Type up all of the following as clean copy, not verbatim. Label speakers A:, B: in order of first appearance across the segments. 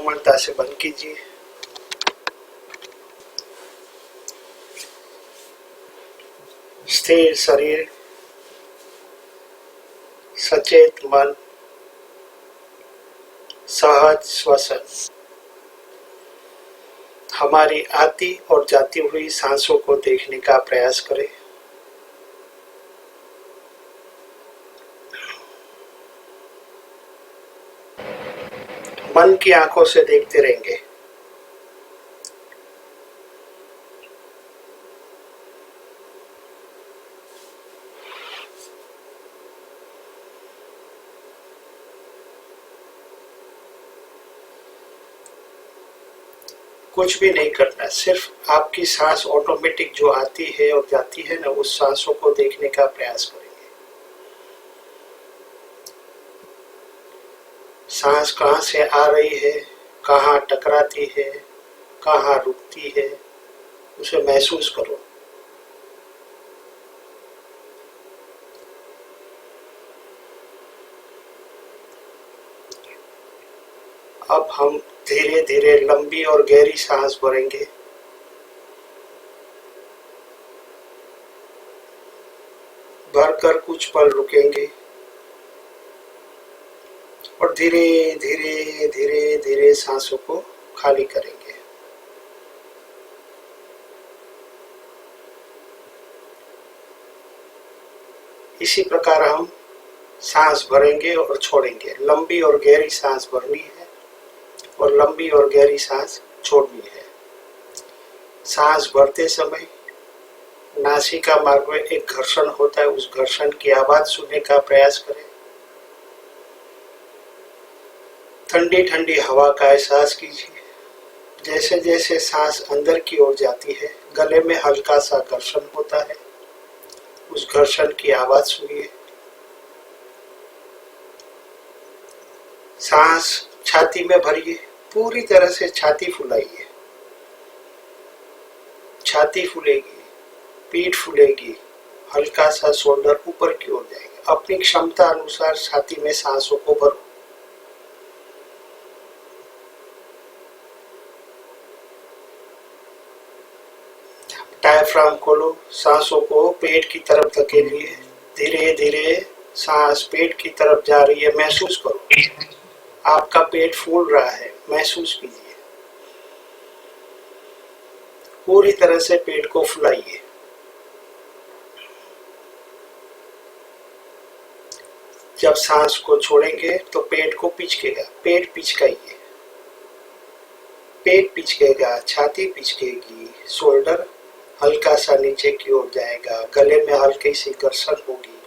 A: कोमलता से बंद कीजिए। स्थिर शरीर, सचेत मन, सहज श्वसन। हमारी आती और जाती हुई सांसों को देखने का प्रयास करें। मन की आंखों से देखते रहेंगे। कुछ भी नहीं करना, सिर्फ आपकी सांस ऑटोमेटिक जो आती है और जाती है ना, उस सांसों को देखने का प्रयास करेंगे। सांस कहाँ से आ रही है, कहाँ टकराती है, कहाँ रुकती है, उसे महसूस करो। अब हम धीरे धीरे लंबी और गहरी सांस भरेंगे। भरकर कुछ पल रुकेंगे और धीरे धीरे धीरे धीरे सांसों को खाली करेंगे। इसी प्रकार हम सांस भरेंगे और छोड़ेंगे। लंबी और गहरी सांस भरनी है और लंबी और गहरी सांस छोड़नी है। सांस भरते समय नासिका मार्ग में एक घर्षण होता है, उस घर्षण की आवाज सुनने का प्रयास करें। ठंडी ठंडी हवा का एहसास कीजिए। जैसे जैसे सांस अंदर की ओर जाती है, गले में हल्का सा घर्षण होता है, उस घर्षण की आवाज सुनिए। सांस छाती में भरिए, पूरी तरह से छाती फुलाइए। छाती फूलेगी, पीठ फूलेगी, हल्का सा शोल्डर ऊपर की ओर जाएगा। अपनी क्षमता अनुसार छाती में सांसों को भरो। डायफ्राम खोलो, सांसों को पेट की तरफ धकेलिए। धीरे धीरे सांस पेट की तरफ जा रही है, महसूस करो। आपका पेट फूल रहा है, महसूस कीजिए। पूरी तरह से पेट को फुलाइए। जब सांस को छोड़ेंगे तो पेट को पिचकेगा, पेट पिचकाइए। पेट पिचकेगा, छाती पिचकेगी, शोल्डर हल्का सा नीचे की ओर जाएगा, गले में हल्की सी घर्षण होगी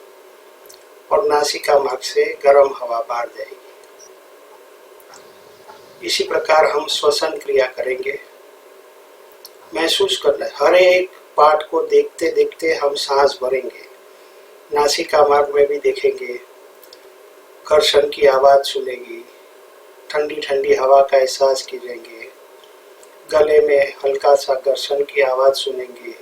A: और नासिका मार्ग से गर्म हवा बाहर जाएगी। इसी प्रकार हम श्वसन क्रिया करेंगे। महसूस करना है, हर एक पार्ट को देखते देखते हम सांस भरेंगे। नासिका मार्ग में भी देखेंगे, घर्षण की आवाज सुनेगी, ठंडी ठंडी हवा का एहसास कीजिएंगे, गले में हल्का सा घर्षण की आवाज सुनेंगे।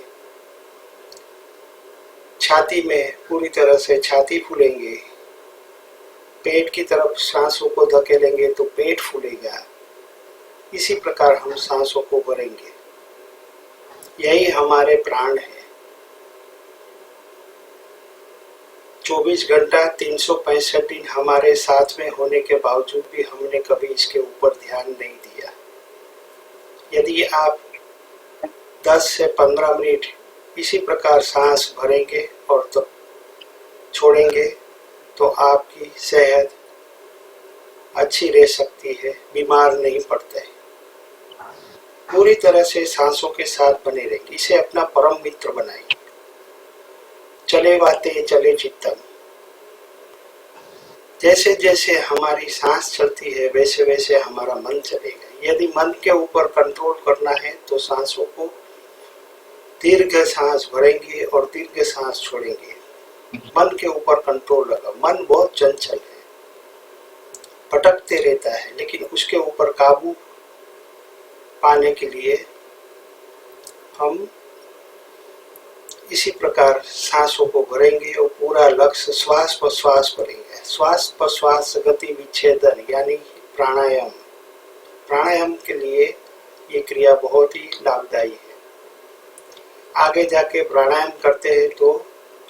A: छाती में पूरी तरह से छाती फूलेंगे। पेट की तरफ सांसों को धकेलेंगे तो पेट फूलेगा। इसी प्रकार हम सांसों को भरेंगे। यही हमारे प्राण है। 24 घंटा 365 दिन हमारे साथ में होने के बावजूद भी हमने कभी इसके ऊपर ध्यान नहीं दिया। यदि आप 10 से 15 मिनट इसी प्रकार सांस भरेंगे और तो छोड़ेंगे तो आपकी सेहत अच्छी रह सकती है, बीमार नहीं पड़ते। पूरी तरह से सांसों के साथ बने रहेंगे। इसे अपना परम मित्र बनाइए। चले बातें चले चित्तम। जैसे जैसे हमारी सांस चलती है वैसे वैसे हमारा मन चलेगा। यदि मन के ऊपर कंट्रोल करना है तो सांसों को दीर्घ सांस भरेंगे और दीर्घ सांस छोड़ेंगे। मन के ऊपर कंट्रोल लगा। मन बहुत चंचल है, भटकते रहता है, लेकिन उसके ऊपर काबू पाने के लिए हम इसी प्रकार सांसों को भरेंगे और पूरा लक्ष्य श्वास प्रश्वास भरेंगे। श्वास प्रश्वास गति विच्छेदन यानी प्राणायाम। प्राणायाम के लिए ये क्रिया बहुत ही लाभदायी है। आगे जाके प्राणायाम करते हैं तो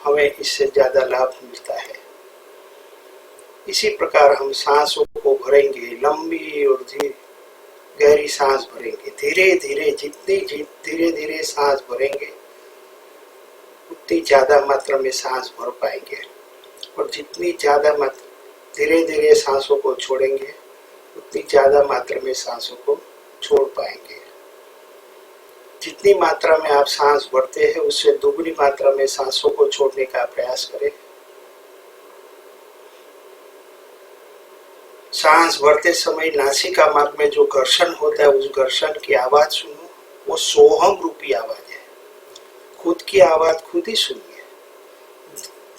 A: हमें इससे ज़्यादा लाभ मिलता है। इसी प्रकार हम सांसों को भरेंगे, लंबी और गहरी सांस भरेंगे। धीरे धीरे जितनी धीरे धीरे सांस भरेंगे उतनी ज़्यादा मात्रा में सांस भर पाएंगे, और जितनी ज़्यादा मात्रा धीरे धीरे सांसों को छोड़ेंगे उतनी ज़्यादा मात्रा में सांसों को छोड़ पाएंगे। जितनी मात्रा में आप सांस भरते हैं उससे दोगुनी मात्रा में सांसों को छोड़ने का प्रयास करें। सांस भरते समय नासिका मार्ग में जो घर्षण होता है उस घर्षण की आवाज सुनो, वो सोहम रूपी आवाज है। खुद की आवाज खुद ही सुनिए।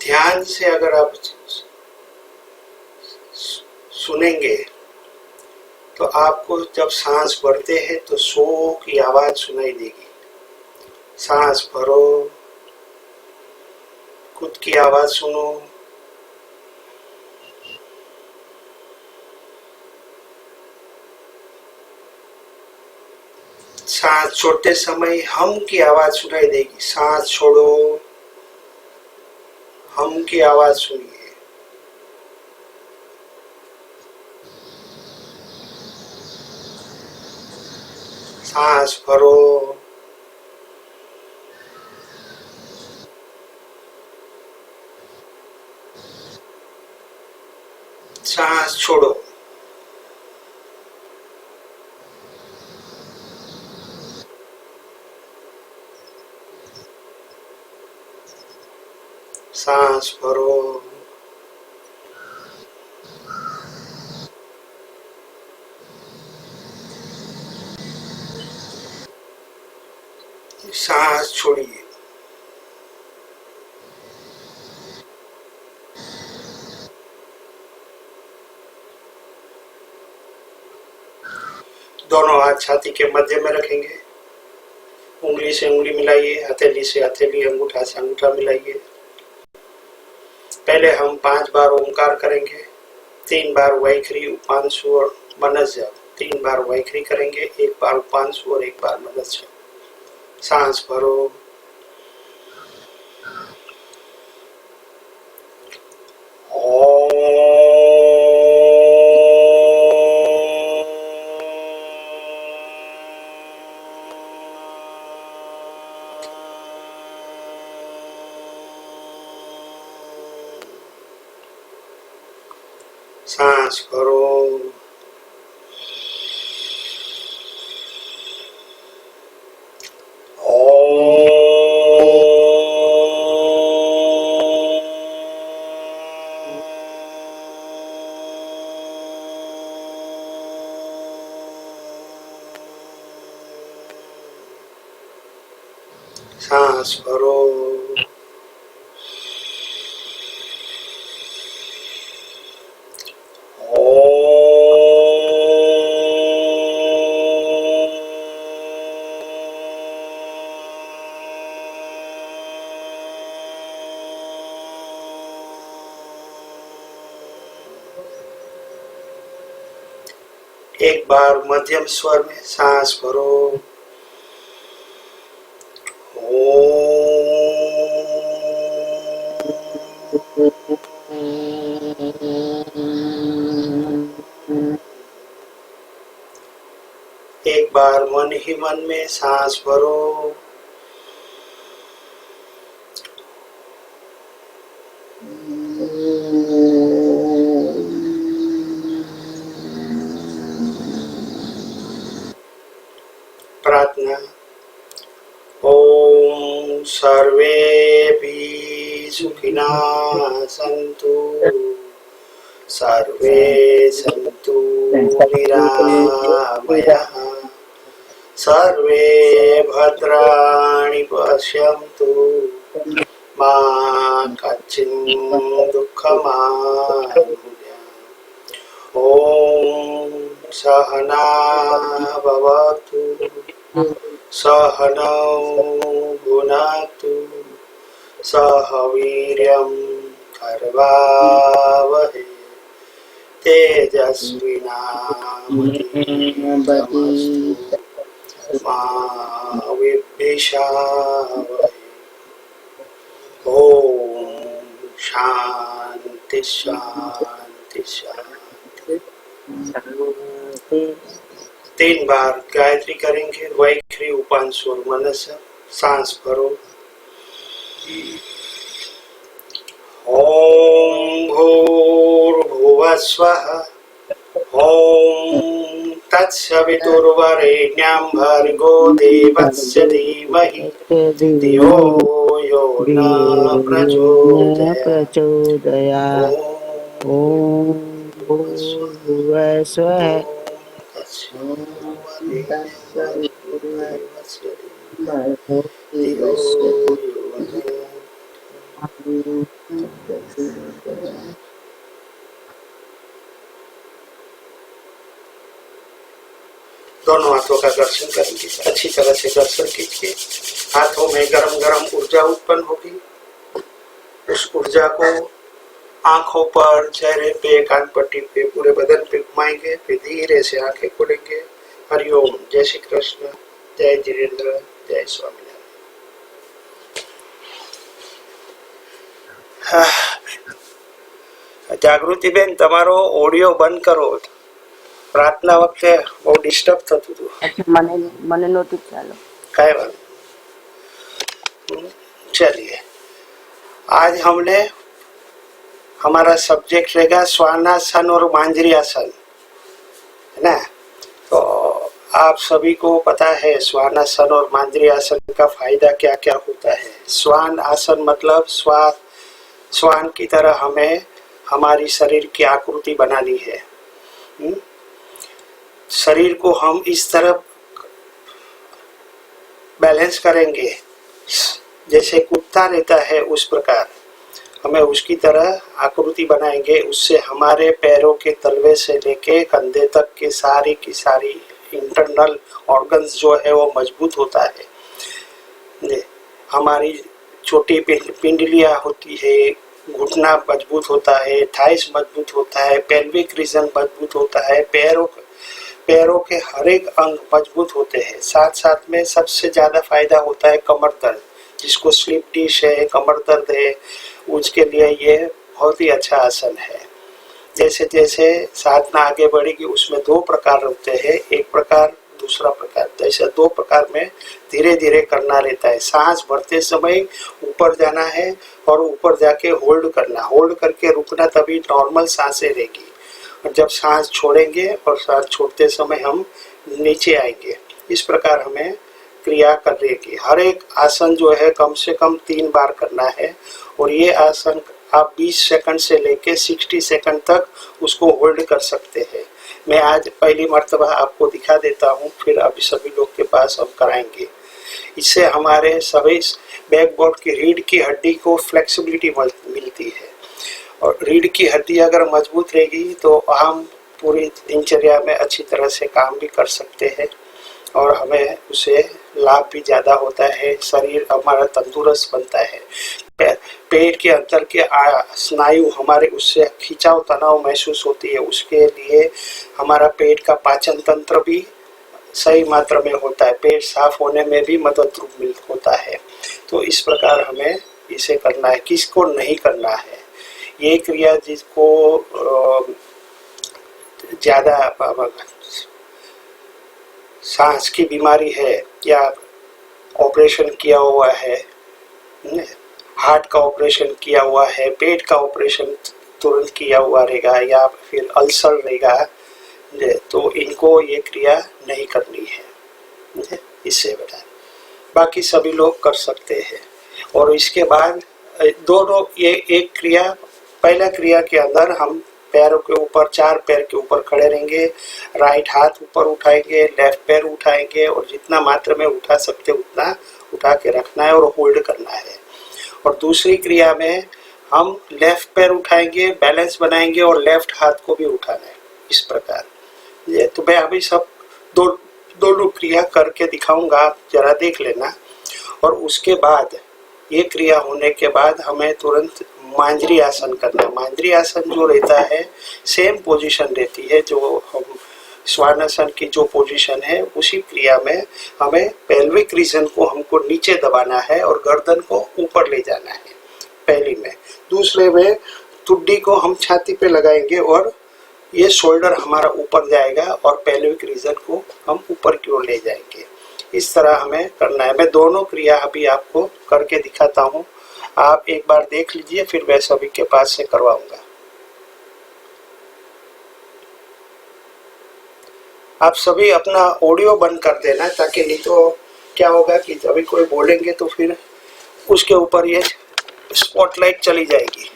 A: ध्यान से अगर आप सुनेंगे तो आपको जब सांस भरते हैं तो सो की आवाज सुनाई देगी। सांस भरो, खुद की आवाज सुनो। सांस छोड़ते समय हम की आवाज सुनाई देगी। सांस छोड़ो, हम की आवाज सुनिए। सांस भरो, सांस छोड़ो। सांस भरो, सांस छोड़िए। दोनों हाथ छाती के मध्य में रखेंगे। उंगली से उंगली मिलाइए, हथेली से हथेली, अंगूठा से अंगूठा मिलाइए। पहले हम 5 बार ओंकार करेंगे, 3 बार वैखरी, उपांशु और मनस जप। 3 बार वैखरी करेंगे, 1 बार उपांशु और 1 बार मनस जप। सांस भरो, सांस भरो, सांस भरो, एक बार मध्यम स्वर में सांस भरो। एक बार मन ही मन में सांस भरो। प्रार्थना। ओम सर्वे भी सुखिनः सन्तु, सर्वे सन्तु निरामयाः, सर्वे भद्राणि पश्यन्तु, मा कश्चित् दुःखमाप्नुयात्। ओम सहना भवतु, सहनौ भुनक्तु, सह वीर्यं करवावहै, तेजस्विनावधीतमस्तु मा विद्विषावहै। ओम शांति शांति शांति। 3 बार गायत्री करेंगे। वैखरी उपांशुर मनस। सांस भरो। ओम भूर्भुवः स्वः। ओम तत्सवितुर्वरेण्यं भर्गो देवस्य धीमहि धियो यो न प्रचोदयात्।
B: ओम भूर्भुवः स्वः।
A: दोनों हाथों का दर्शन करेंगे। अच्छी तरह से दर्शन कीजिए। हाथों में गरम गरम ऊर्जा उत्पन्न होगी। उस ऊर्जा को आंखों पर, चेहरे पे, कान पट्टी पे, पूरे बदन पे घुमाएंगे। फिर धीरे से आंखें खोलेंगे। हरिओम। जय श्री कृष्ण। जय जिनेन्द्र। जय स्वामीनारायण। जागृति बेन, तमारो ऑडियो बंद करो। प्रार्थना वक्त बहुत डिस्टर्ब થતું હતું।
B: મને નહોતું ચાલો।
A: काय बात। चलिए, आज हमने हमारा सब्जेक्ट रहेगा स्वानासन और मांजरी आसन, है ना। तो आप सभी को पता है स्वानासन और मांजरी आसन का फायदा क्या क्या होता है। स्वान आसन मतलब स्वान की तरह हमें हमारी शरीर की आकृति बनानी है। शरीर को हम इस तरह बैलेंस करेंगे जैसे कुत्ता रहता है, उस प्रकार हमें उसकी तरह आकृति बनाएंगे। उससे हमारे पैरों के तलवे से लेके कंधे तक के सारी की सारी इंटरनल ऑर्गन्स जो है वो मजबूत होता है। हमारी छोटी पिंडलियां होती है, घुटना मजबूत होता है, थाइस मजबूत होता है, पेल्विक रीजन मजबूत होता है, पैरों के हर एक अंग मजबूत होते हैं। साथ साथ में सबसे ज्यादा फायदा होता है कमर दर्द, जिसको स्लिप डिश है, कमर दर्द है, उसके लिए ये बहुत ही अच्छा आसन है। जैसे जैसे साधना आगे बढ़ेगी उसमें 2 प्रकार होते हैं, एक प्रकार दूसरा प्रकार। जैसे 2 प्रकार में धीरे धीरे करना रहता है। सांस भरते समय ऊपर जाना है और ऊपर जाके होल्ड करना, होल्ड करके रुकना, तभी नॉर्मल सांसें रहेगी। और जब सांस छोड़ेंगे और सांस छोड़ते समय हम नीचे आएंगे। इस प्रकार हमें क्रिया करने की। हर एक आसन जो है कम से कम 3 बार करना है। और ये आसन आप 20 सेकंड से लेके 60 सेकंड तक उसको होल्ड कर सकते हैं। मैं आज पहली मर्तबा आपको दिखा देता हूँ, फिर अभी सभी लोग के पास हम कराएंगे। इससे हमारे सभी बैकबोन की रीढ़ की हड्डी को फ्लेक्सिबिलिटी मिलती है। और रीढ़ की हड्डी अगर मजबूत रहेगी तो हम पूरी दिनचर्या में अच्छी तरह से काम भी कर सकते हैं और हमें उसे लाभ भी ज़्यादा होता है। शरीर हमारा तंदुरुस्त बनता है। पेट के अंदर के स्नायु हमारे उससे खिंचाव तनाव महसूस होती है, उसके लिए हमारा पेट का पाचन तंत्र भी सही मात्रा में होता है। पेट साफ होने में भी मदद होता है। तो इस प्रकार हमें इसे करना है। किसको नहीं करना है ये क्रिया? जिसको ज़्यादा सांस की बीमारी है या ऑपरेशन किया हुआ है, हार्ट का ऑपरेशन किया हुआ है, पेट का ऑपरेशन तुरंत किया हुआ रहेगा या फिर अल्सर रहेगा, तो इनको ये क्रिया नहीं करनी है। इससे बता, बाकी सभी लोग कर सकते हैं। और इसके बाद दोनों ये एक क्रिया, पहला क्रिया के अंदर हम पैरों के ऊपर, 4 पैर के ऊपर खड़े रहेंगे। राइट हाथ ऊपर उठाएंगे, लेफ्ट पैर उठाएंगे और जितना मात्रा में उठा सकते उतना उठा के रखना है और होल्ड करना है। और दूसरी क्रिया में हम लेफ्ट पैर उठाएंगे, बैलेंस बनाएंगे और लेफ्ट हाथ को भी उठाना है। इस प्रकार ये तो मैं अभी सब दोनों क्रिया करके दिखाऊंगा, आप जरा देख लेना। और उसके बाद ये क्रिया होने के बाद हमें तुरंत मांजरी आसन करना है। मांजरी आसन जो रहता है सेम पोजीशन रहती है, जो हम श्वानासन की जो पोजीशन है उसी क्रिया में हमें पेल्विक रीजन को हमको नीचे दबाना है और गर्दन को ऊपर ले जाना है पहली में। दूसरे में ठुड्डी को हम छाती पे लगाएंगे और ये शोल्डर हमारा ऊपर जाएगा और पेल्विक रीजन को हम ऊपर की ओर ले जाएंगे। इस तरह हमें करना है। मैं दोनों क्रिया अभी आपको करके दिखाता हूँ, आप एक बार देख लीजिए, फिर मैं सभी के पास से करवाऊंगा। आप सभी अपना ऑडियो बंद कर देना, ताकि नहीं तो क्या होगा कि अभी कोई बोलेंगे तो फिर उसके ऊपर ये स्पॉटलाइट चली जाएगी।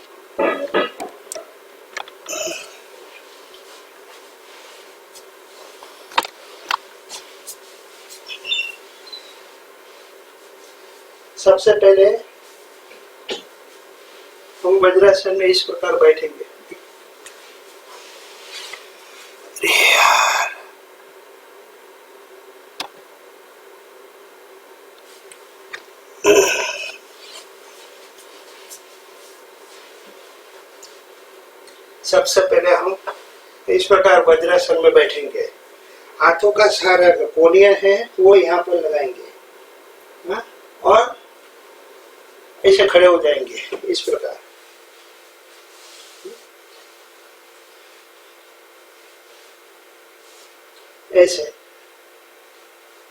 A: सबसे पहले हम वज्रासन में इस प्रकार बैठेंगे। सबसे पहले हम इस प्रकार वज्रासन में बैठेंगे। हाथों का सहारा कोहनियां है वो यहाँ पर लगाएंगे, हाँ? और ऐसे खड़े हो जाएंगे इस प्रकार। ऐसे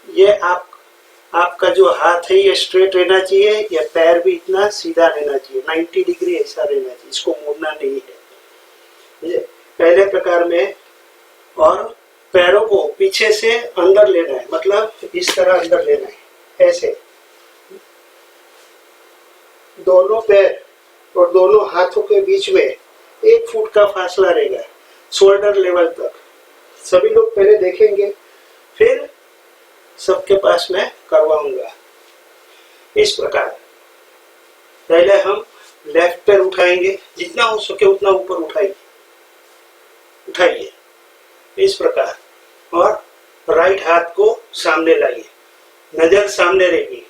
A: ये आपका जो हाथ है ये स्ट्रेट रहना चाहिए, या पैर भी इतना सीधा रहना चाहिए, 90 डिग्री ऐसा रहना चाहिए, इसको मोड़ना नहीं है। पहले प्रकार में, और पैरों को पीछे से अंदर लेना है, मतलब इस तरह अंदर लेना है ऐसे। दोनों पैर और दोनों हाथों के बीच में 1 फुट का फासला रहेगा, शोल्डर लेवल तक। सभी लोग पहले देखेंगे, फिर सबके पास मैं करवाऊंगा। इस प्रकार पहले हम लेफ्ट पैर उठाएंगे, जितना हो सके उतना ऊपर उठाइए इस प्रकार, और राइट हाथ को सामने लाइए, नजर सामने रहेगी,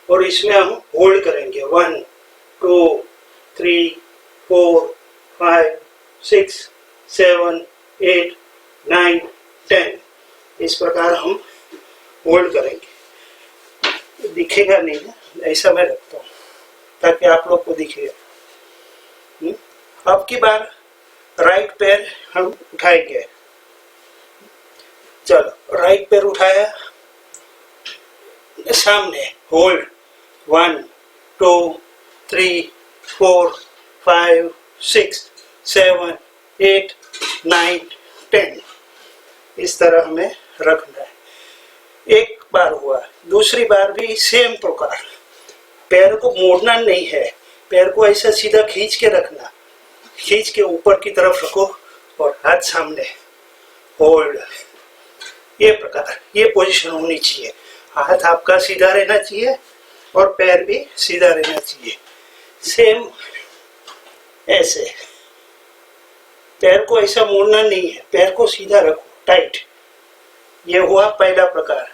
A: और इसमें हम होल्ड करेंगे 1 2 3 4 5 6 7 8 9 10। इस प्रकार हम होल्ड करेंगे। दिखेगा नहीं ना, ऐसा मैं रखता हूँ ताकि आप लोग को दिखेगा। अब की बार राइट पैर हम उठाएंगे। चलो, राइट पैर उठाया, सामने होल्ड 1 2 3 4 5 6 7 8 9 10। इस तरह हमें रखना है। एक बार हुआ, दूसरी बार भी सेम प्रकार। पैर को मोड़ना नहीं है, पैर को ऐसा सीधा खींच के रखना, खींच के ऊपर की तरफ रखो और हाथ सामने, होल्ड। ये प्रकार, ये पोजीशन होनी चाहिए। हाथ आपका सीधा रहना चाहिए और पैर भी सीधा रहना चाहिए, सेम ऐसे। पैर को ऐसा मोड़ना नहीं है, पैर को सीधा रखो, टाइट। ये हुआ पहला प्रकार।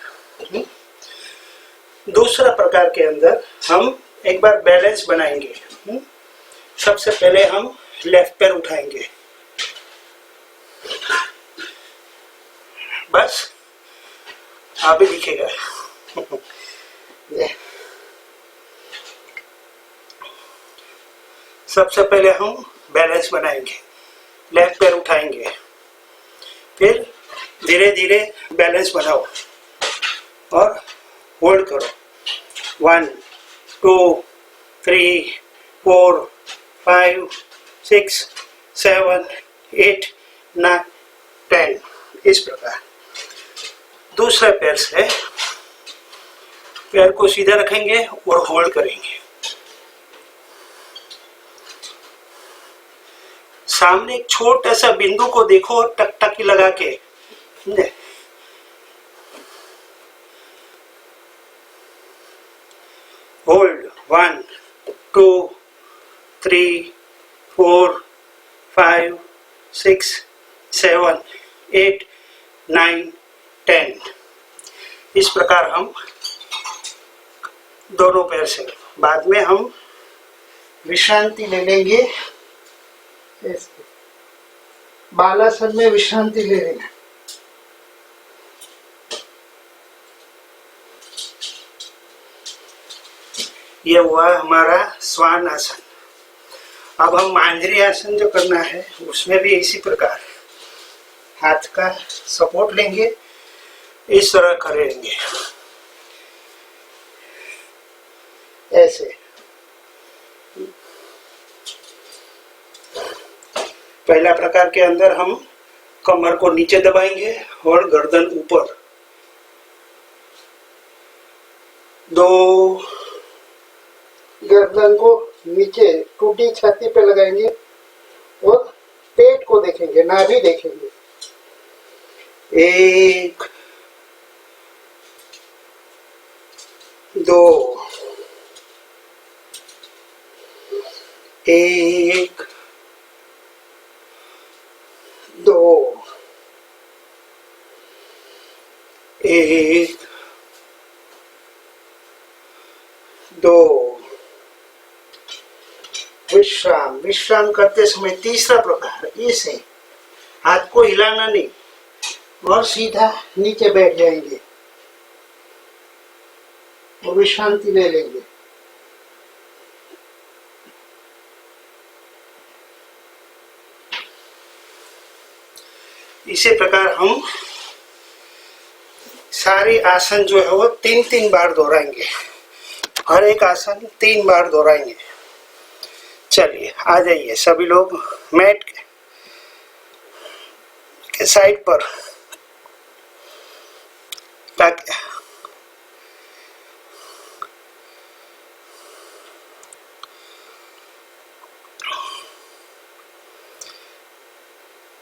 A: दूसरा प्रकार के अंदर हम एक बार बैलेंस बनाएंगे। सबसे पहले हम लेफ्ट पैर उठाएंगे, बस अभी दिखेगा। सबसे पहले हम बैलेंस बनाएंगे, लेफ्ट पैर उठाएंगे, फिर धीरे धीरे बैलेंस बनाओ और होल्ड करो। 1 2 3 4 5 6 7 8 9 10। इस प्रकार दूसरे पैर से पैर को सीधा रखेंगे और होल्ड करेंगे। सामने एक छोटा सा बिंदु को देखो, टकटकी लगा के। होल्ड 1 2 3 4 5 6 7 8 9 10। इस प्रकार हम दोनों पैर से, बाद में हम विश्रांति ले लेंगे। ऐसे बालासन में विश्रांति ले लेना। ये हुआ हमारा स्वान आसन। अब हम मांजरी आसन जो करना है उसमें भी इसी प्रकार हाथ का सपोर्ट लेंगे, इस तरह करेंगे ऐसे। पहला प्रकार के अंदर हम कमर को नीचे दबाएंगे और गर्दन ऊपर। 2 गर्दन को नीचे टूटी छाती पे लगाएंगे और पेट को देखेंगे, नाभि देखेंगे। 1 2 1 2 1 2। विश्राम। विश्राम करते समय तीसरा प्रकार ऐसे हाथ को हिलाना नहीं और सीधा नीचे बैठ जाएंगे और विश्रांति ले लेंगे। इसी प्रकार हम सारे आसन जो है वो 3-3 बार दोहराएंगे। हर एक आसन 3 बार दोहराएंगे। चलिए आ जाइए सभी लोग मैट के साइड पर, ताकि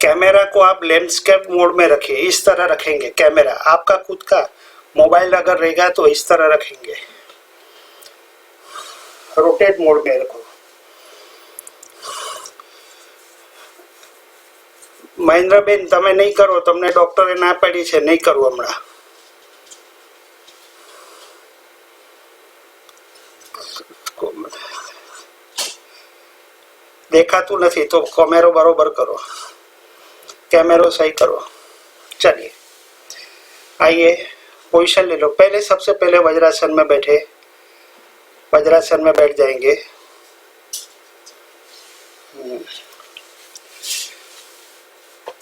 A: कैमरा को आप लैंडस्केप मोड में रखिए। इस तरह रखेंगे कैमरा, आपका खुद का मोबाइल अगर रहेगा तो इस तरह रखेंगे, रोटेट मोड में रखो। મહેન્દ્રબેન તમે નહીં કરો, તમને ડોક્ટરે ના પાડી છે નહીં કરવું હમણાં। દેખાતું નથી તો કેમેરો બરોબર કરો, कैमरा सही करो। चलिए आइए पोजीशन ले लो। पहले सबसे पहले वज्रासन में बैठे, वज्रासन में बैठ जाएंगे।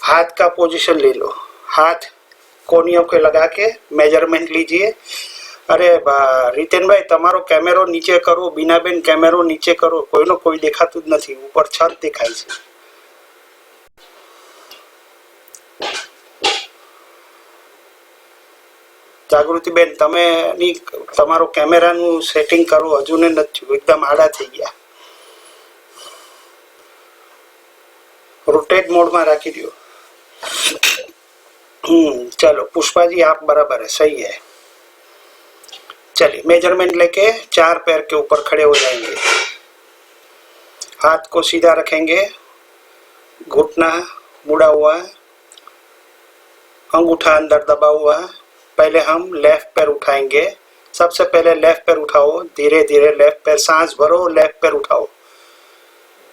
A: हाथ का पोजीशन ले लो, हाथ कोनियों के लगा के मेजरमेंट लीजिए। अरे रितेन भाई तमारो कैमरो नीचे करो, बीनाबेन कैमरो नीचे करो, कोईनो कोई देखाતું જ નથી, ઉપર છત દેખાય છે। જાગૃતિબેન તમે તમારો કેમેરાનું સેટિંગ કરો, હજુ ને નથી થયું, એકદમ આડા થઈ ગયા। रोटेट मोड में राखी दियो। चलो पुष्पा जी आप बराबर है, सही है। चलिए मेजरमेंट लेके 4 पैर के ऊपर खड़े हो जाएंगे। हाथ को सीधा रखेंगे, घुटना मुड़ा हुआ, अंगूठा अंदर दबा हुआ। पहले हम लेफ्ट पैर उठाएंगे। सबसे पहले लेफ्ट पैर उठाओ, धीरे धीरे लेफ्ट पैर, सांस भरो, लेफ्ट पैर उठाओ,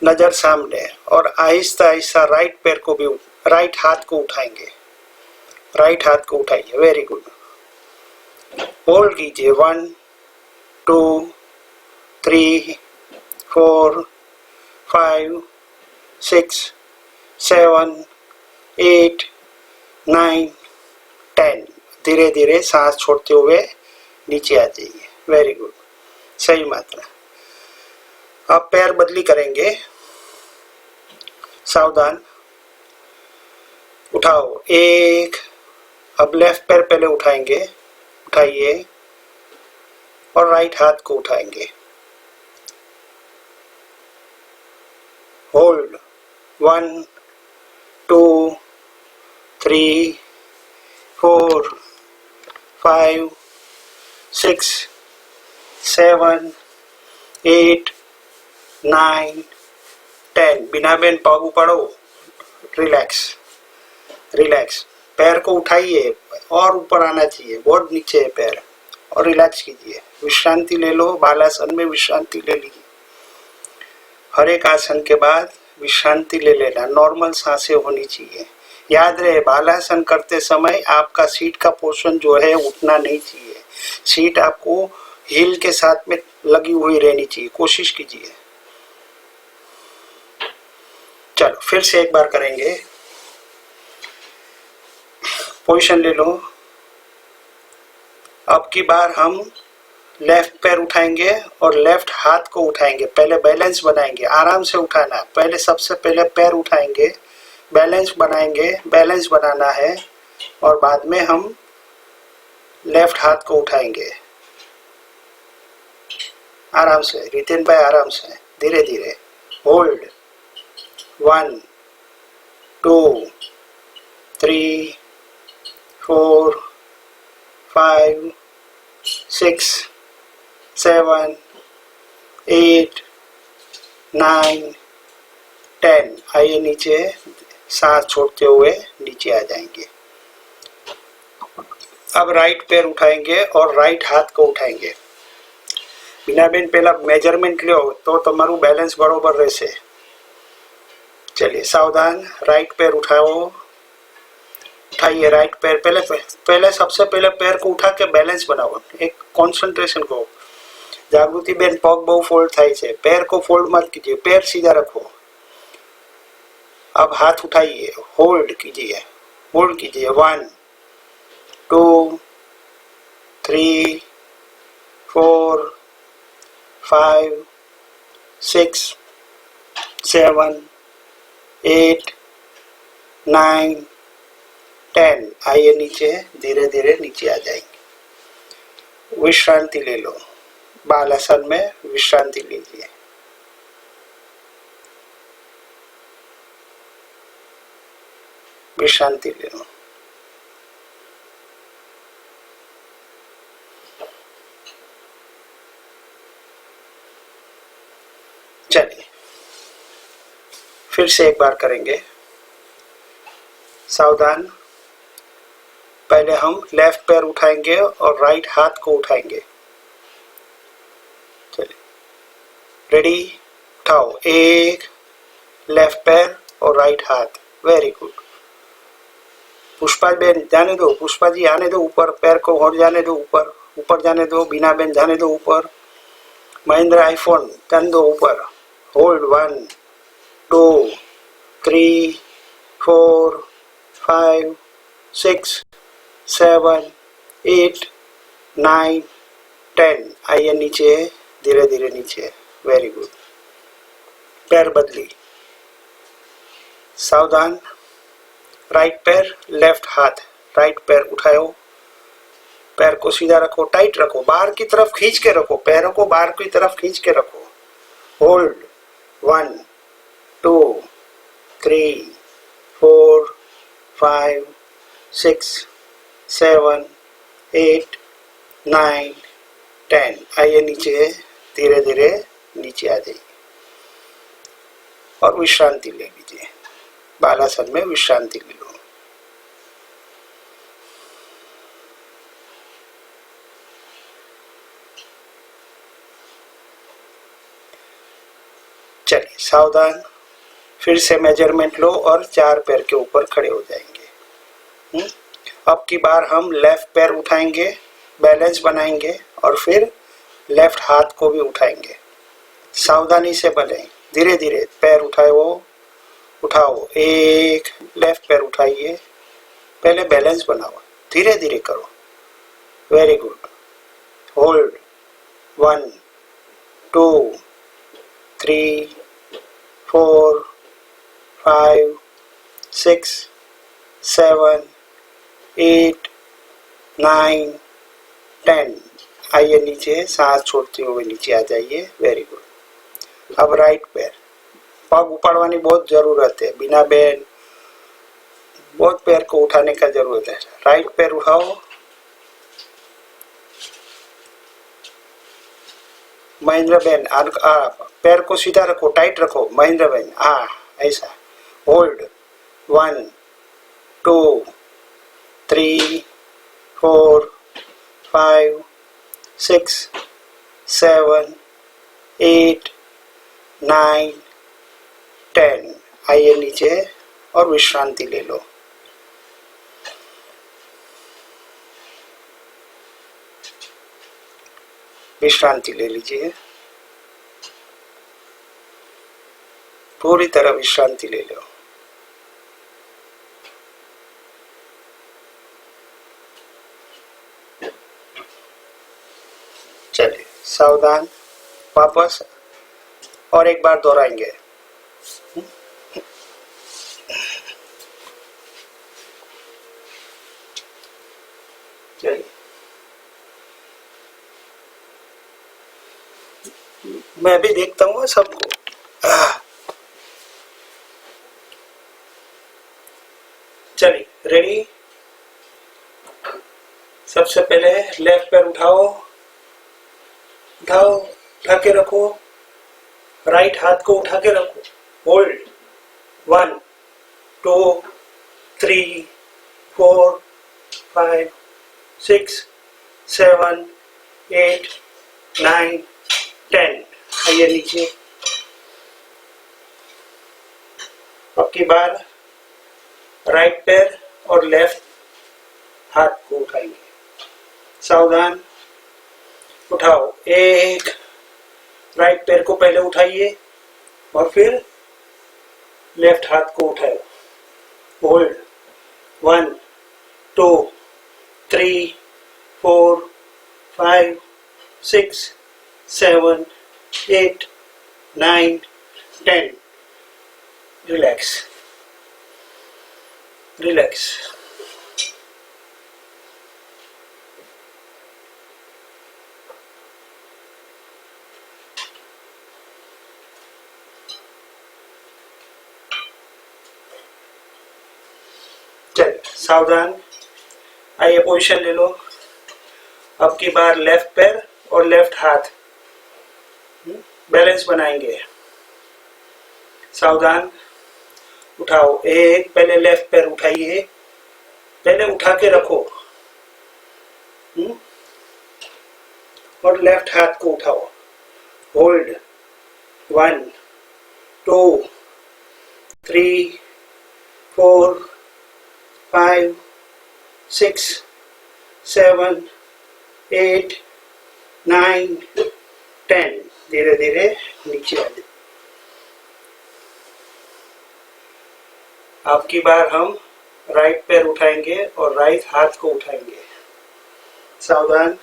A: नजर सामने, और आहिस्ता आहिस्ता राइट पैर को भी, राइट हाथ को उठाएंगे। राइट हाथ को उठाइए, वेरी गुड। होल्ड कीजिए 1 2 3 4 5 6 7 8 9 10। धीरे धीरे सांस छोड़ते हुए नीचे आ जाइए, वेरी गुड, सही मात्रा। अब पैर बदली करेंगे, सावधान। उठाओ 1, अब लेफ्ट पैर पहले उठाएंगे, उठाइए, और राइट हाथ को उठाएंगे। होल्ड 1 2 3 4 5 6 7 8 9 10। बीनाबेन पग उपाड़ो, रिलैक्स रिलैक्स। पैर को उठाइए और ऊपर आना चाहिए, बहुत नीचे है पैर, और रिलैक्स कीजिए। विश्रांति ले लो, बालासन में विश्रांति ले लीजिए। हर एक आसन के बाद विश्रांति ले लेना, नॉर्मल सांसें होनी चाहिए। याद रहे, बालासन करते समय आपका सीट का पोर्शन जो है उठना नहीं चाहिए। सीट आपको हील के साथ में लगी हुई रहनी चाहिए, कोशिश कीजिए। चलो फिर से एक बार करेंगे। पोजीशन ले लो। अब की बार हम लेफ्ट पैर उठाएंगे और लेफ्ट हाथ को उठाएंगे। पहले बैलेंस बनाएंगे, आराम से उठाना। पहले सबसे पहले पैर उठाएंगे, बैलेंस बनाएंगे, बैलेंस बनाना है और बाद में हम लेफ्ट हाथ को उठाएंगे। आराम से रितेन भाई, आराम से, धीरे धीरे। होल्ड 1 2 3 4 5 6 7 8 9 10। आइए नीचे, सांस छोड़ते हुए नीचे आ जाएंगे। अब राइट पैर उठाएंगे और राइट हाथ को उठाएंगे। बीनाबेन पहला मेजरमेंट लो तो તમારું बैलेंस बरोबर રહેશે। चलिए सावधान, राइट पैर उठाओ, उठाइए राइट पैर। पहले सबसे पहले पैर को उठा के बैलेंस बनाओ, एक कॉन्सेंट्रेशन को। जागृति बेन पग बहु फोल्ड થાય છે, पैर को फोल्ड मत कीजिए, पैर सीधा रखो। अब हाथ उठाइए, होल्ड कीजिए, होल्ड कीजिए। 1 2 3 4 5 6 7 8 9 10। आइए नीचे, धीरे धीरे नीचे आ जाएंगे। विश्रांति ले लो, बालासन में विश्रांति लीजिए। विश्रांति ले लो। चलिए फिर से एक बार करेंगे। सावधान, पहले हम लेफ्ट पैर उठाएंगे और राइट हाथ को उठाएंगे। चलिए रेडी, उठाओ। एक लेफ्ट पैर और राइट हाथ, वेरी गुड। पुष्पा बेन जाने दो, पुष्पा जी आने दो ऊपर, पैर को और जाने दो ऊपर, ऊपर जाने दो। बीना बेन जाने दो ऊपर। महेंद्र आईफोन जाने दो ऊपर। होल्ड 1 2 3 4 5 6 7 8 9 10। आइए नीचे, धीरे धीरे नीचे, वेरी गुड। पैर बदली, सावधान। राइट पैर, लेफ्ट हाथ, राइट पैर उठाओ, पैर को सीधा रखो, टाइट रखो, बाहर की तरफ खींच के रखो, पैरों को बाहर की तरफ खींच के रखो। होल्ड 1 2 3 4 5 6 7 8 9 10। आइए नीचे, धीरे धीरे नीचे आ जाइए और विश्रांति ले लीजिए। बालासन में विश्रांति ले लो। चलिए सावधान, फिर से मेजरमेंट लो और 4 पैर के ऊपर खड़े हो जाएंगे। अब की बार हम लेफ्ट पैर उठाएंगे, बैलेंस बनाएंगे और फिर लेफ्ट हाथ को भी उठाएंगे। सावधानी से बने, धीरे धीरे पैर उठाओ, उठाओ। एक लेफ्ट पैर उठाइए, पहले बैलेंस बनाओ, धीरे धीरे करो, वेरी गुड। होल्ड 1 2 3 4 5 6 7 8 9 10। आइए नीचे, सांस छोड़ते हुए नीचे आ जाइए, वेरी गुड। अब राइट पैर, पग उपाड़वानी बहुत जरूरत है। बिना बेन बहुत पैर को उठाने का जरूरत है। राइट पैर उठाओ, महेंद्र बेन पैर को सीधा रखो, टाइट रखो। महेंद्र बेन ऐसा। होल्ड 1 2 3 4 5 6 7 8 9 10। आइए नीचे और विश्रांति ले लो। विश्रांति ले लीजिए, पूरी तरह विश्रांति ले लो। चलिए सावधान, वापस और एक बार दोहराएंगे। चलिए, मैं भी देखता हूँ सबको। चलिए रेडी। सबसे पहले लेफ्ट पैर उठाओ, उठा के रखो। राइट हाथ को उठा के रखो। होल्ड 1 2 3 4 5 6 7 8 9 10। आइए नीचे। अब की बार राइट पैर और लेफ्ट हाथ को उठाइए। सावधान, उठाओ। एक, राइट पैर को पहले उठाइए और फिर लेफ्ट हाथ को उठाओ। होल्ड 1 2 3 4 5 6 7 8 9 10। Relax relax. चलिए सावधान, आइए पोजीशन ले लो। अब की बार लेफ्ट पैर और लेफ्ट हाथ बैलेंस बनाएंगे। सावधान, उठाओ। एक, पहले लेफ्ट पैर उठाइए, पहले उठा के रखो और लेफ्ट हाथ को उठाओ। होल्ड 1 2 3 4 5 6 7 8 9 10। धीरे धीरे नीचे आ जाए। अब की बार हम राइट पैर उठाएंगे और राइट हाथ को उठाएंगे। सावधान,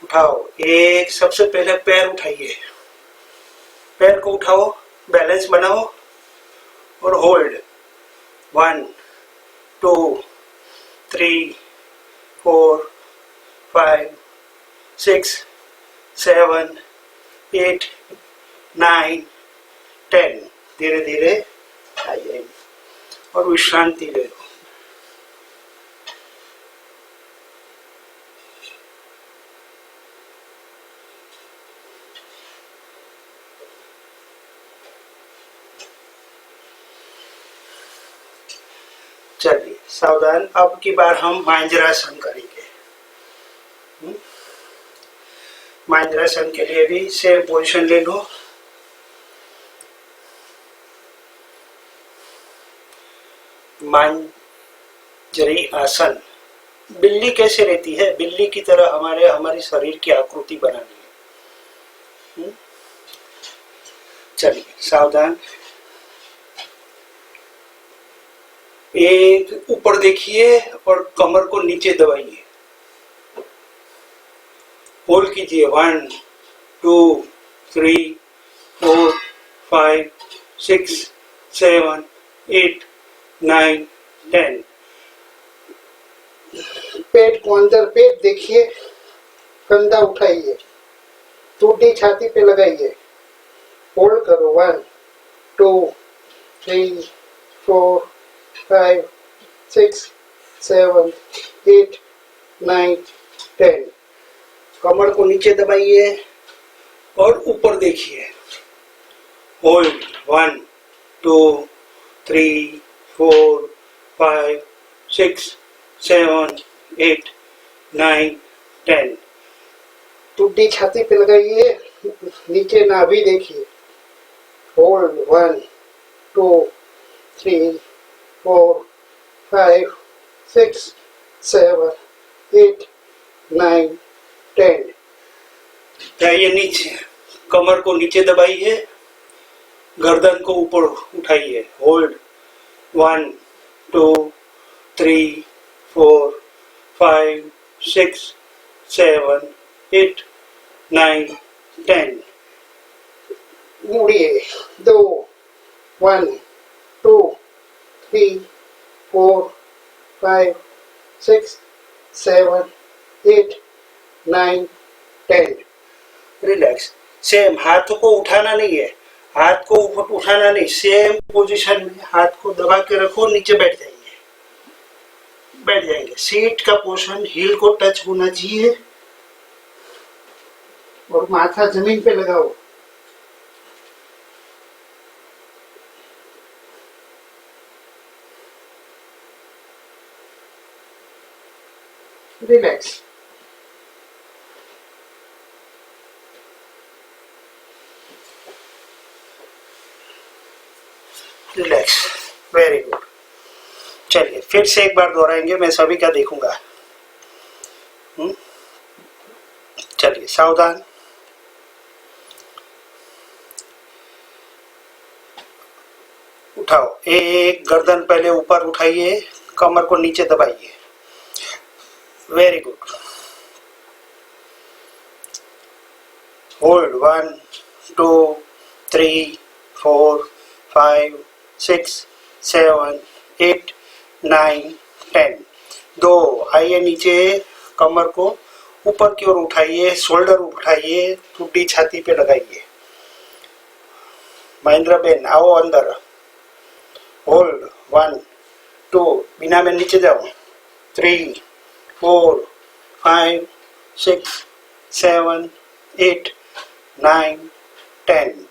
A: उठाओ। एक, सबसे पहले पैर उठाइए, पैर को उठाओ, बैलेंस बनाओ और होल्ड 1 2 3 4 5 6 7 8 9 10। धीरे धीरे आइए और विश्रांति ले लो। चलिए सावधान, अब की बार हम मांजरासन करेंगे। मांजरासन के लिए भी सेम पोजीशन ले लो। मांजरी आसन। बिल्ली कैसे रहती है, बिल्ली की तरह हमारे शरीर की आकृति बनानी है। चलिए सावधान, एक, ऊपर देखिए और कमर को नीचे दबाइए। होल्ड कीजिए 1 2 3 4 5 6 7 8 9 10। पेट को अंदर, पेट देखिए, कंधा उठाइए, टूटी छाती पे लगाइए। होल्ड करो 1 2 3 4 5 6 7 8 9 10। कमर को नीचे दबाइए और ऊपर देखिए। होल्ड 1 2 3 4 5 6 7 8 9 10। टूटी छाती पे लगाइए, नीचे नाभि देखिए। होल्ड 1 2 3 4 5 6 7 8 9 10। जाइए नीचे, कमर को नीचे दबाइए, गर्दन को ऊपर उठाइए। होल्ड 1 2 3 4 5 6 7 8 9 10। मुड़िए 2 1 2 3 4 5 6 7 8 9 10। रिलैक्स। सेम, हाथ को उठाना नहीं है, हाथ को ऊपर उठाना नहीं, सेम पोजीशन में हाथ को दबा के रखो, नीचे बैठ जाएंगे, बैठ जाएंगे। सीट का पोर्शन हील को टच होना चाहिए और माथा जमीन पे लगाओ। रिलैक्स। Relax, very good. चलिए फिर से एक बार दोहराएंगे, मैं सभी का देखूंगा। चलिए सावधान। उठाओ, एक गर्दन पहले ऊपर उठाइए, कमर को नीचे दबाइए। Very good. होल्ड 1 2 3 4 5 6 7 8 9 10। दो, आइए नीचे, कमर को ऊपर की ओर उठाइए, शोल्डर उठाइए, ठुड्डी छाती पे लगाइए। महेंद्र बेन आओ अंदर। होल्ड 1 2, बिना में नीचे जाओ, 3 4 5 6 7 8 9 10।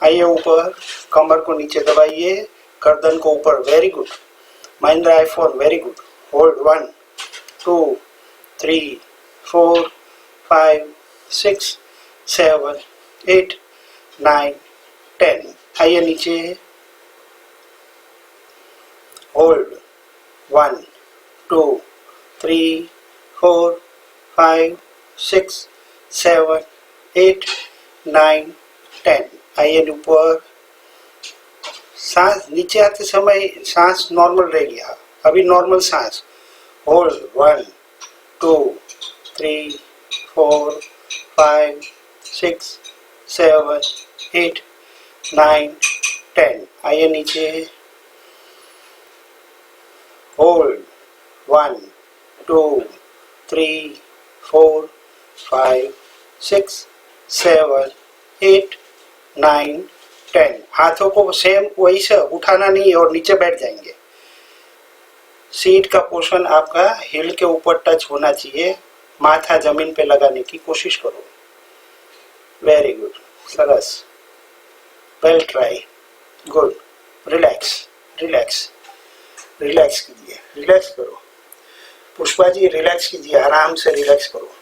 A: आइए ऊपर, कमर को नीचे दबाइए, गर्दन को ऊपर। Very good. Mahendra iPhone, very good. Hold 1 2 3 4 5 6 7 8 9 10। आइए नीचे। होल्ड 1 2 3 4 5 6 7 8 9 10। आइए ऊपर। सांस नीचे आते समय सांस नॉर्मल रहेगी, अभी नॉर्मल सांस। होल्ड 1 2 3 4 5 6 7 8 9 10। आइए नीचे। होल्ड 1 2 3 4 5 6 7 8 9 10। हाथों को सेम वही से उठाना नहीं और नीचे बैठ जाएंगे। सीट का पोर्शन आपका हिल के ऊपर टच होना चाहिए, माथा जमीन पे लगाने की कोशिश करो। Very good, Saras, well try, good. Relax relax relax कीजिए, रिलैक्स करो। पुष्पा जी रिलैक्स कीजिए, आराम से रिलैक्स करो।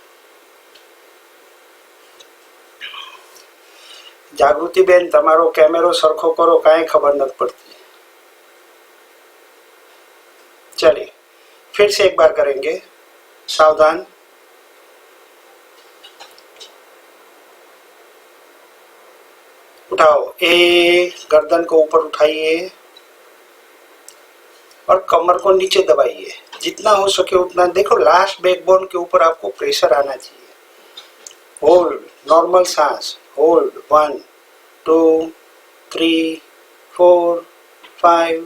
A: जागृति बेन तमारो कैमरो सरखो करो, काई खबर नहीं पड़ती। चलिए फिर से एक बार करेंगे, सावधान। उठाओ, गर्दन को ऊपर उठाइए और कमर को नीचे दबाइए, जितना हो सके उतना। देखो लास्ट बैकबोन के ऊपर आपको प्रेशर आना चाहिए। होल्ड, नॉर्मल सांस। होल्ड 1 2 3 4 5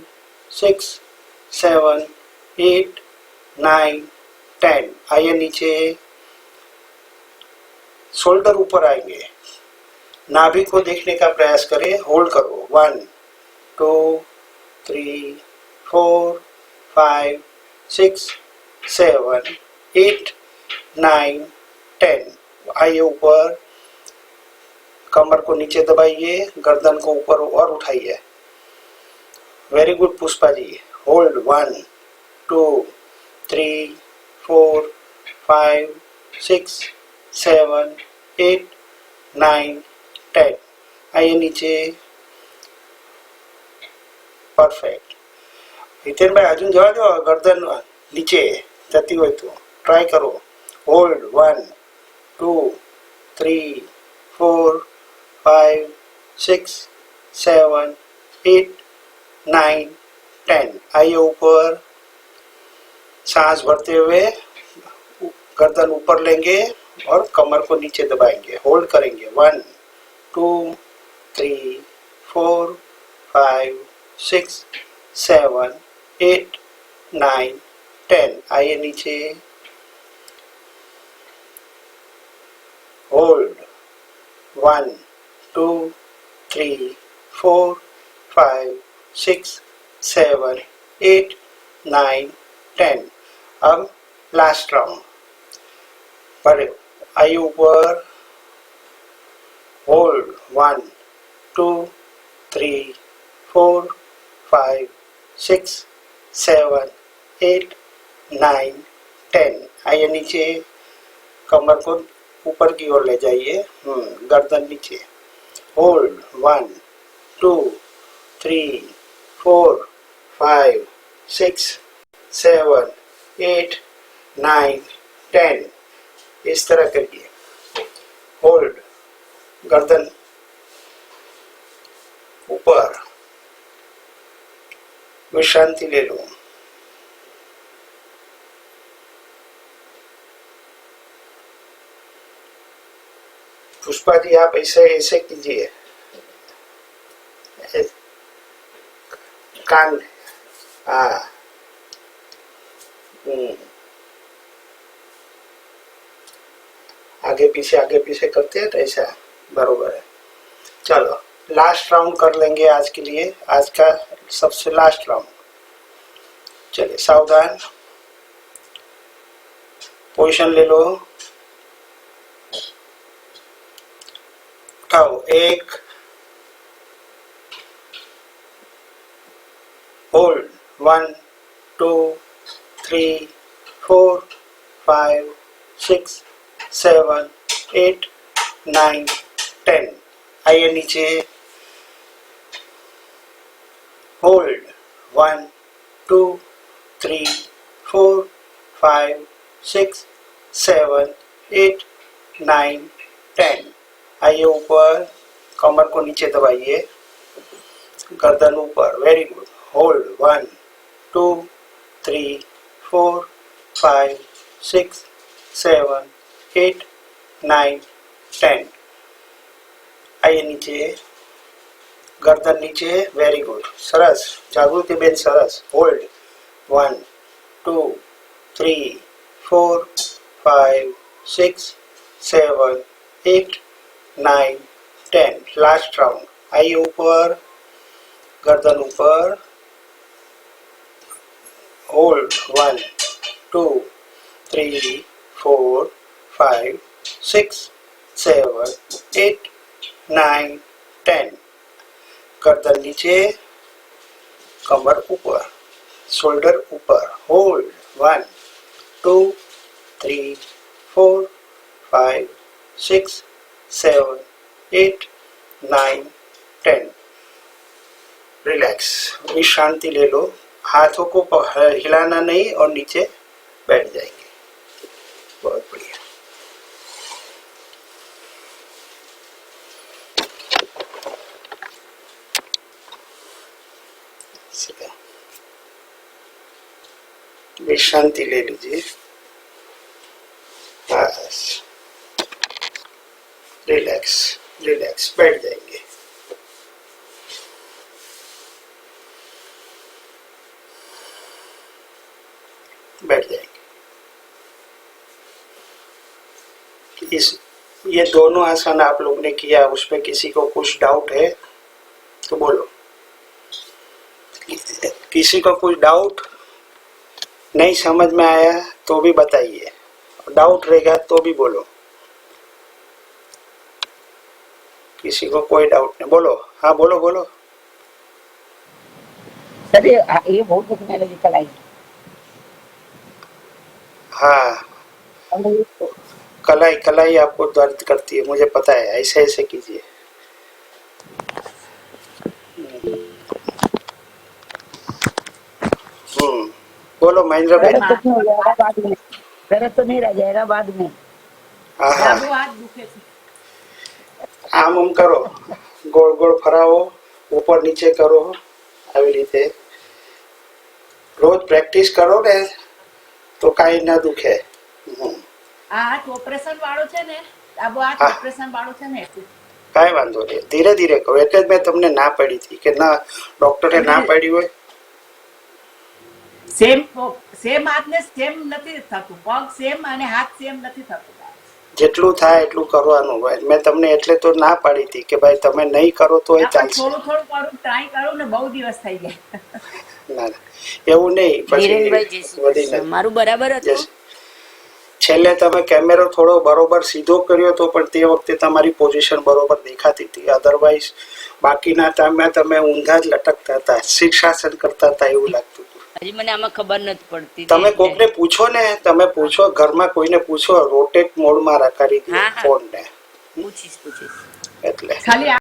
A: 6 7 8 9 10। आइए नीचे, शोल्डर ऊपर आएंगे, नाभि को देखने का प्रयास करें। होल्ड करो 1 2 3 4 5 6 7 8 9 10। आइए ऊपर, कमर को नीचे दबाइए, गर्दन को ऊपर और उठाइए। Very good Pushpa ji. Hold 1 2 3 4 5 6 7 8 9 10। आइए नीचे, परफेक्ट। हितेनभाई हजू जवा दो, गर्दन नीचे जती हो तो ट्राई करो। होल्ड 1 2 3 4 5 6 7 8 9 10। आइए ऊपर, सांस भरते हुए गर्दन ऊपर लेंगे और कमर को नीचे दबाएंगे, होल्ड करेंगे। 1 2 3 4 5 6 7 8 9 10। आइए नीचे, होल्ड 1 2 3 4 5 6 7 8 9 10। अब लास्ट राउंड, पर आइए ऊपर, होल्ड 1 2 3 4 5 6 7 8 9 10। आइए नीचे, कमर को ऊपर की ओर ले जाइए, गर्दन नीचे, होल्ड 1 2 3 4 5 6 7 8 9 10। इस तरह करिए, होल्ड, गर्दन ऊपर, विश्रांति ले लो। पुष्पा जी आप ऐसे ऐसे कीजिए, कान, हाँ, आगे पीछे करते हैं तो ऐसा बरोबर है। चलो लास्ट राउंड कर लेंगे आज के लिए, आज का सबसे लास्ट राउंड। चलिए सावधान, पोजीशन ले लो, उठाओ, 1, होल्ड 1 2 3 4 5 6 7 8 9 10। आइए नीचे, होल्ड 1 2 3 4 5 6 7 8 9 10। आइए ऊपर, कमर को नीचे दबाइए, गर्दन ऊपर, वेरी गुड। होल्ड 1 2 3 4 5 6 7 8 9 10। आइए नीचे, गर्दन नीचे, वेरी गुड, सरस, जागृति बेन सरस। होल्ड 1 2 3 4 5 6 7 8 9 10। लास्ट राउंड, आइए ऊपर, गर्दन ऊपर, होल्ड 1 2 3 4 5 6 7 8 9 10। गर्दन नीचे, कमर ऊपर, शोल्डर ऊपर, होल्ड 1 2 3 4 5 6 7 8 9 10। रिलैक्स, विश्रांति ले लो, हाथों को हिलाना नहीं और नीचे बैठ जाएंगे। बहुत बढ़िया। विश्रांति ले लीजिए, बस, रिलैक्स रिलैक्स, बैठ जाएंगे। बैठ जाएंगे। ये दोनों आसन आप लोग ने किया, उसमें किसी को कुछ डाउट है तो बोलो। किसी को कुछ डाउट नहीं समझ में आया तो भी बताइए, डाउट रहेगा तो भी बोलो। किसी को कोई डाउट नहीं, बोलो, हाँ बोलो बोलो।
B: सर ये बहुत दुखने लगी कलाई।
A: हाँ, कलाई कलाई आपको दर्द करती है, मुझे पता है, ऐसे ऐसे कीजिए। બોલો મહેન્દ્રબેન.
B: दर्द तो नहीं हो जाएगा बाद में, दर्द तो नहीं रह जाएगा बाद में।
A: હા હા,
C: ડાબો હાથ દુખે છે.
A: આમ આમ કરો, ગોળ ગોળ ફરાવો, ઉપર નીચે કરો, આવી રીતે રોજ પ્રેક્ટિસ કરો ને તો કાંઈ ના દુખે. હમ.
C: આ હાથ ઓપરેશન વાળો છે ને, ડાબો હાથ
A: હા.
C: ઓપરેશન વાળો છે ને એટલે.
A: કાંઈ વાંધો નહીં, ધીરે ધીરે કરો. એટલે જ મેં તમને ના પાડી હતી કે ના, ડોક્ટરે ના પાડી હોય.
C: સેમ હાથ ને સેમ નથી થતું, પગ સેમ અને હાથ સેમ નથી થતું.
A: જેટલું થાય એટલું કરવાનું હોય. મેં તમને એટલે તો ના પાડી હતી કે ભાઈ તમે નહીં કરો તો એ
C: આપણે
A: ચાલશે.
C: થોડું થોડું કરું, ટ્રાય કરું ને બહુ દિવસ થઈ ગયા.
A: ના ના, એવું નહીં.
D: ધીરેનભાઈ, જય
A: પછી
D: શ્રી
A: વધી
D: કૃષ્ણ.
A: ના
D: મારું બરાબર
A: જય
D: હતું.
A: શ્રી- છેલ્લે તમે કેમેરો થોડો બરોબર સીધો કર્યો તો પણ તે વખતે તમારી પોઝિશન બરોબર દેખાતી હતી. અધરવાઇઝ બાકીના ટાઈમમાં તમે ઊંધા જ લટકતા હતા, શીર્ષાસન કરતા હતા એવું લાગતું હતું.
D: હજી મને આમાં ખબર નથી પડતી.
A: તમે કોકને પૂછો ને, તમે પૂછો ઘરમાં કોઈને પૂછો, રોટેટ મોડમાં કરી દો
D: હા, હા.
A: ફોન ને,
D: પૂછીશ.
A: એટલે
C: ખાલી